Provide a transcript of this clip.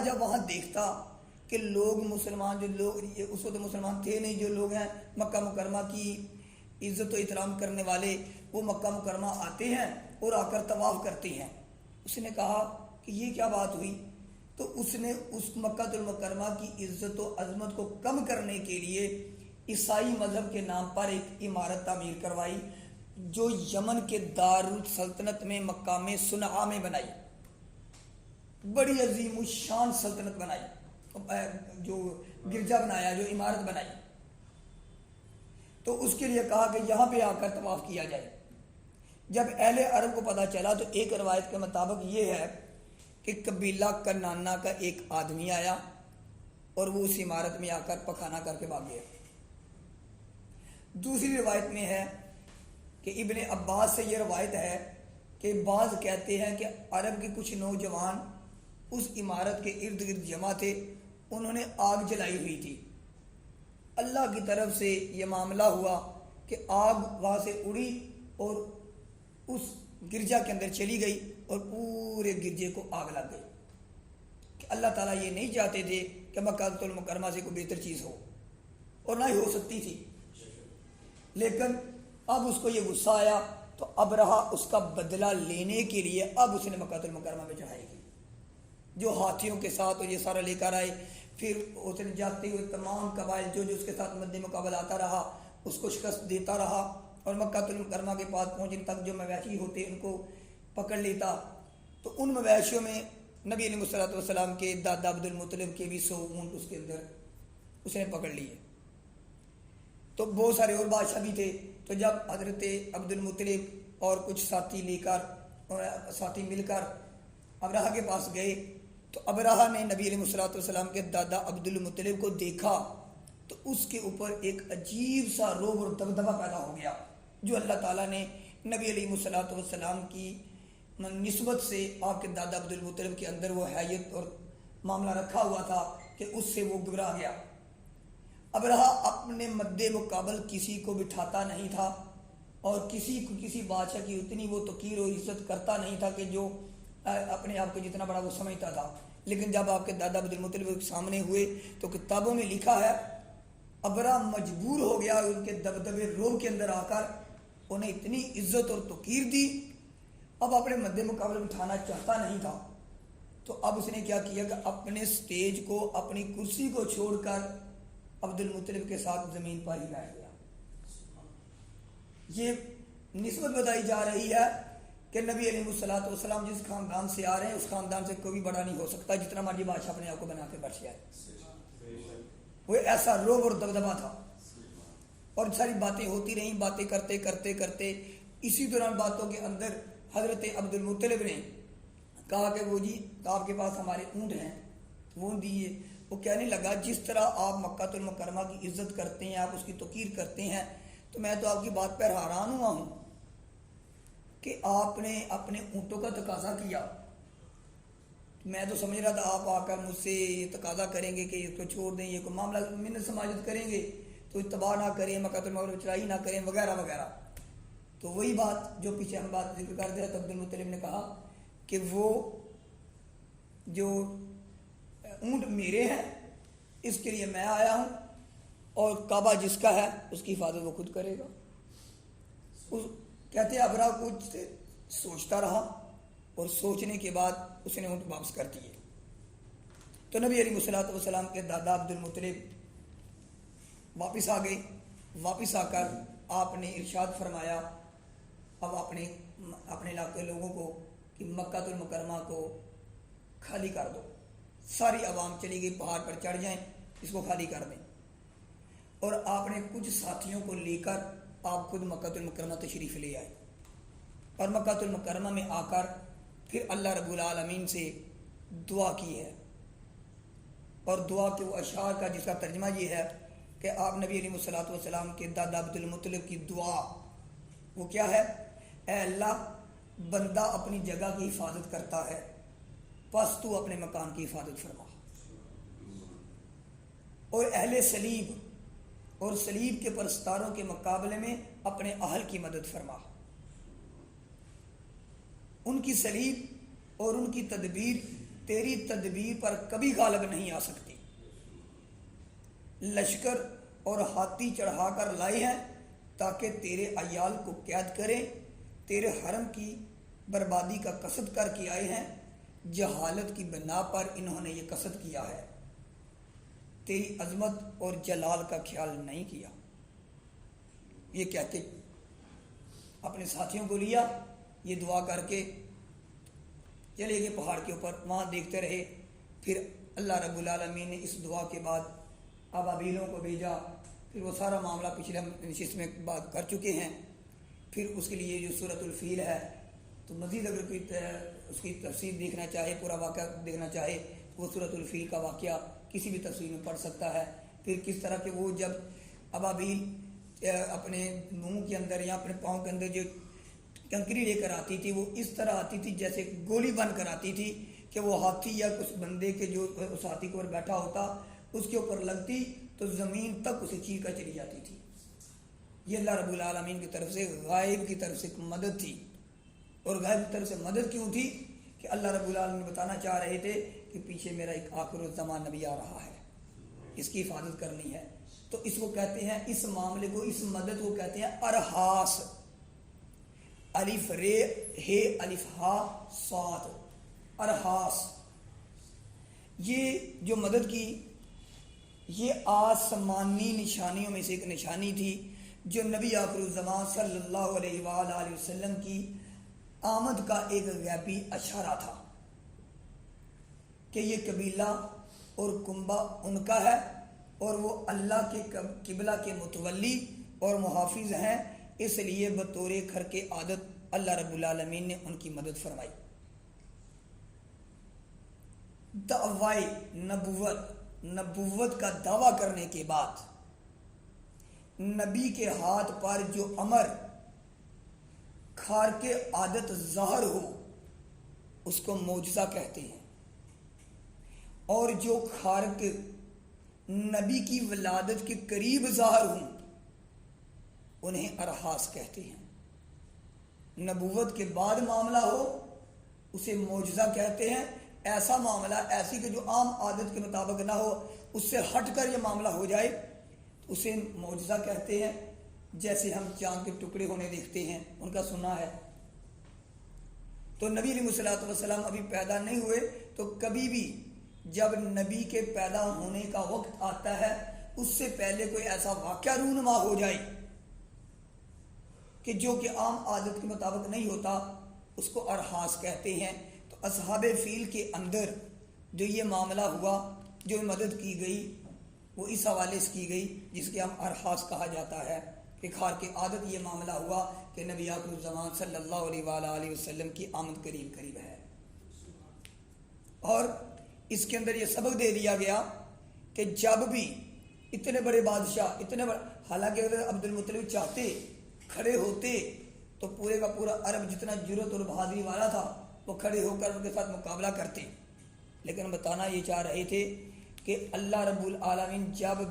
جب وہاں دیکھتا کہ لوگ مسلمان، جو لوگ اس وقت مسلمان تھے نہیں، جو لوگ ہیں مکہ مکرمہ کی عزت و احترام کرنے والے، وہ مکہ مکرمہ آتے ہیں اور آ کر طواف کرتے ہیں، اس نے کہا کہ یہ کیا بات ہوئی؟ تو اس نے اس مکہ المکرمہ کی عزت و عظمت کو کم کرنے کے لیے عیسائی مذہب کے نام پر ایک عمارت تعمیر کروائی، جو یمن کے دارالسلطنت میں مقام صنعاء میں بنائی، بڑی عظیم الشان سلطنت بنائی، جو گرجا بنایا، جو عمارت بنائی، تو اس کے لیے کہا کہ یہاں پہ آ کر طواف کیا جائے۔ جب اہل عرب کو پتہ چلا تو ایک روایت کے مطابق یہ ہے کہ قبیلہ کنانا کا ایک آدمی آیا اور وہ اس عمارت میں آ کر پخانہ کر کے بھاگ گیا۔ دوسری روایت میں ہے کہ ابن عباس سے یہ روایت ہے کہ بعض کہتے ہیں کہ عرب کے کچھ نوجوان اس عمارت کے ارد گرد جمع تھے، انہوں نے آگ جلائی ہوئی تھی، اللہ کی طرف سے یہ معاملہ ہوا کہ آگ وہاں سے اڑی اور اس گرجا کے اندر چلی گئی اور پورے گرجے کو آگ لگ گئی، کہ اللہ تعالیٰ یہ نہیں چاہتے تھے کہ مکہ المکرمہ سے کوئی بہتر چیز ہو، اور نہ ہی ہو سکتی تھی، لیکن اب اس کو یہ غصہ آیا تو ابرہہ اس کا بدلہ لینے کے لیے اب اس نے مکہ المکرمہ میں چڑھائی کی، جو ہاتھیوں کے ساتھ اور یہ سارا لے کر آئے، پھر اس نے جاتے ہوئے تمام قبائل جو اس کے ساتھ مد مقابل آتا رہا اس کو شکست دیتا رہا، اور مکہ المکرمہ کے پاس پہنچنے تک جو مویشی ہوتے ان کو پکڑ لیتا، تو ان مویشیوں میں نبی علیہ الصلوۃ والسلام کے دادا عبد المطلب کے بھی 100 اونٹ اس کے اندر اس نے پکڑ لیے، تو بہت سارے اور بادشاہ بھی تھے۔ تو جب حضرت عبد المطلب اور کچھ ساتھی مل کر ابرہہ کے پاس گئے تو ابرہہ نے نبی علیہ الصلوۃ والسلام کے دادا عبد المطلب کو دیکھا تو اس کے اوپر ایک عجیب سا رعب اور دبدبہ پیدا ہو گیا، جو اللہ تعالیٰ نے نبی علیہ الصلوۃ والسلام کی نسبت سے آپ کے دادا عبد المطلب کے اندر وہ حیت اور معاملہ رکھا ہوا تھا کہ اس سے وہ گھبرا گیا۔ ابرہہ اپنے مد مقابل کسی کو بٹھاتا نہیں تھا اور کسی بادشاہ کی اتنی وہ توقیر اور عزت کرتا نہیں تھا کہ جو اپنے آپ کو جتنا بڑا وہ سمجھتا تھا، لیکن جب آپ کے دادا عبد المطلب سامنے ہوئے تو کتابوں میں لکھا ہے ابرہہ مجبور ہو گیا ان کے دبدبے روب کے اندر آ کر انہیں اتنی عزت اور توقیر دی، اب اپنے مد مقابل بٹھانا چاہتا نہیں تھا، تو اب اس نے کیا کیا کہ اپنے سٹیج کو، اپنی کرسی کو چھوڑ کر عبد المطلب کے ساتھ زمین پر ہی بیٹھ گیا۔ یہ نسبت بتائی جا رہی ہے کہ نبی علیہ الصلوۃ والسلام جس خاندان سے آ رہے ہیں اس خاندان سے کوئی بڑا نہیں ہو سکتا، جتنا مرضی بادشاہ اپنے آپ کو بنا کے بیٹھ جائے، وہ ایسا روب اور دبدبہ تھا۔ اور ساری باتیں ہوتی رہیں، باتیں کرتے کرتے کرتے اسی دوران باتوں کے اندر حضرت عبد المطلب نے کہا کہ وہ جی آپ کے پاس ہمارے اونٹ ہیں، وہ دیے۔ وہ کہنے لگا جس طرح آپ مکہ المکرمہ کی عزت کرتے ہیں، آپ اس کی توقیر کرتے ہیں، تو میں تو آپ کی بات پر حیران ہوا ہوں کہ آپ نے اپنے اونٹوں کا تقاضا کیا۔ میں تو سمجھ رہا تھا آپ آ کر مجھ سے یہ تقاضا کریں گے کہ اس کو چھوڑ دیں، یہ کوئی معاملہ منت سماجت کریں گے تو اتباع نہ کریں، مکہ المکرمہ چڑھائی نہ کریں وغیرہ وغیرہ۔ تو وہی بات جو پیچھے ہم بات ذکر کرتے ہیں، عبد المطلب نے کہا کہ وہ جو اونٹ میرے ہیں اس کے لیے میں آیا ہوں، اور کعبہ جس کا ہے اس کی حفاظت وہ خود کرے گا۔ کہتے ابرہہ کچھ سوچتا رہا اور سوچنے کے بعد اس نے اونٹ واپس کر دیے۔ تو نبی علیہ الصلوۃ والسلام کے دادا عبد المطلب واپس آ گئے۔ واپس آ کر آپ نے ارشاد فرمایا اب اپنے علاقے کے لوگوں کو کہ مکہ المکرمہ کو خالی کر دو، ساری عوام چلی گئی، پہاڑ پر چڑھ جائیں، اس کو خالی کر دیں۔ اور آپ نے کچھ ساتھیوں کو لے کر آپ خود مکہ المکرمہ تشریف لے آئے، اور مکہ المکرمہ میں آ کر پھر اللہ رب العالمین سے دعا کی ہے، اور دعا کے وہ اشعار کا جس کا ترجمہ یہ ہے کہ آپ نبی علیہ الصلوۃ والسلام کے دادا عبد المطلب کی دعا وہ کیا ہے؟ اے اللہ، بندہ اپنی جگہ کی حفاظت کرتا ہے، پس تو اپنے مکان کی حفاظت فرما، اور اہل صلیب اور صلیب کے پرستاروں کے مقابلے میں اپنے اہل کی مدد فرما، ان کی صلیب اور ان کی تدبیر تیری تدبیر پر کبھی غالب نہیں آ سکتی۔ لشکر اور ہاتھی چڑھا کر لائے ہیں تاکہ تیرے عیال کو قید کریں، تیرے حرم کی بربادی کا قصد کر کے آئے ہیں، جہالت کی بنا پر انہوں نے یہ قصد کیا ہے، تیری عظمت اور جلال کا خیال نہیں کیا۔ یہ کہتے اپنے ساتھیوں کو لیا، یہ دعا کر کے چلے گئے پہاڑ کے اوپر، وہاں دیکھتے رہے۔ پھر اللہ رب العالمین نے اس دعا کے بعد ابابیلوں کو بھیجا، پھر وہ سارا معاملہ پچھلے ہم نشست میں بات کر چکے ہیں۔ پھر اس کے لیے جو سورۃ الفیل ہے، تو مزید اگر کوئی اس کی تفسیر دیکھنا چاہے، پورا واقعہ دیکھنا چاہے، وہ سورۃ الفیل کا واقعہ کسی بھی تفسیر میں پڑھ سکتا ہے۔ پھر کس طرح کہ وہ جب ابابیل اپنے منہ کے اندر یا اپنے پاؤں کے اندر جو کنکری لے کر آتی تھی، وہ اس طرح آتی تھی جیسے گولی بن کر آتی تھی کہ وہ ہاتھی یا کچھ بندے کے جو اس ہاتھی کے اوپر بیٹھا ہوتا اس کے اوپر لگتی تو زمین تک اسے چیر کر چلی جاتی تھی۔ یہ اللہ رب العالمین کی طرف سے، غائب کی طرف سے مدد تھی۔ اور غائب کی طرف سے مدد کیوں تھی؟ کہ اللہ رب العالمین بتانا چاہ رہے تھے کہ پیچھے میرا ایک آخر الزمان نبی آ رہا ہے، اس کی حفاظت کرنی ہے۔ تو اس کو کہتے ہیں، اس معاملے کو، اس مدد کو کہتے ہیں ارحاس۔ الف رے ہے الف ہا صاد، ارحاس۔ یہ جو مدد کی، یہ آسمانی نشانیوں میں سے ایک نشانی تھی جو نبی آخر الزمان صلی اللہ علیہ وآلہ وسلم کی آمد کا ایک غیبی اشارہ تھا کہ یہ قبیلہ اور کنبہ ان کا ہے اور وہ اللہ کے قبلہ کے متولی اور محافظ ہیں، اس لیے بطور گھر کے عادت اللہ رب العالمین نے ان کی مدد فرمائی۔ دعوی نبوت کا دعویٰ کرنے کے بعد نبی کے ہاتھ پر جو امر کھار کے عادت ظاہر ہو اس کو معجزہ کہتے ہیں، اور جو خارق نبی کی ولادت کے قریب ظاہر ہوں انہیں ارحاس کہتے ہیں۔ نبوت کے بعد معاملہ ہو اسے معجزہ کہتے ہیں۔ ایسا معاملہ، ایسی کہ جو عام عادت کے مطابق نہ ہو، اس سے ہٹ کر یہ معاملہ ہو جائے تو اسے معجزہ کہتے ہیں۔ جیسے ہم چاند کے ٹکڑے ہونے دیکھتے ہیں، ان کا سنا ہے۔ تو نبی علیہ الصلوۃ والسلام ابھی پیدا نہیں ہوئے، تو کبھی بھی جب نبی کے پیدا ہونے کا وقت آتا ہے اس سے پہلے کوئی ایسا واقعہ رونما ہو جائے کہ جو کہ عام عادت کے مطابق نہیں ہوتا، اس کو ارحاس کہتے ہیں۔ تو اصحاب فیل کے اندر جو یہ معاملہ ہوا، جو مدد کی گئی، وہ اس حوالے سے کی گئی جس کے ہم ارحاس کہا جاتا ہے کہ خار کی عادت یہ معاملہ ہوا کہ نبی آخر الزمان صلی اللہ علیہ وآلہ وسلم کی آمد قریب ہے۔ اور اس کے اندر یہ سبق دے دیا گیا کہ جب بھی اتنے بڑے بادشاہ، حالانکہ اگر عبد المطلب چاہتے، کھڑے ہوتے تو پورے کا پورا عرب جتنا جرأت اور بہادری والا تھا وہ کھڑے ہو کر ان کے ساتھ مقابلہ کرتے، لیکن بتانا یہ چاہ رہے تھے کہ اللہ رب العالمین جب بھی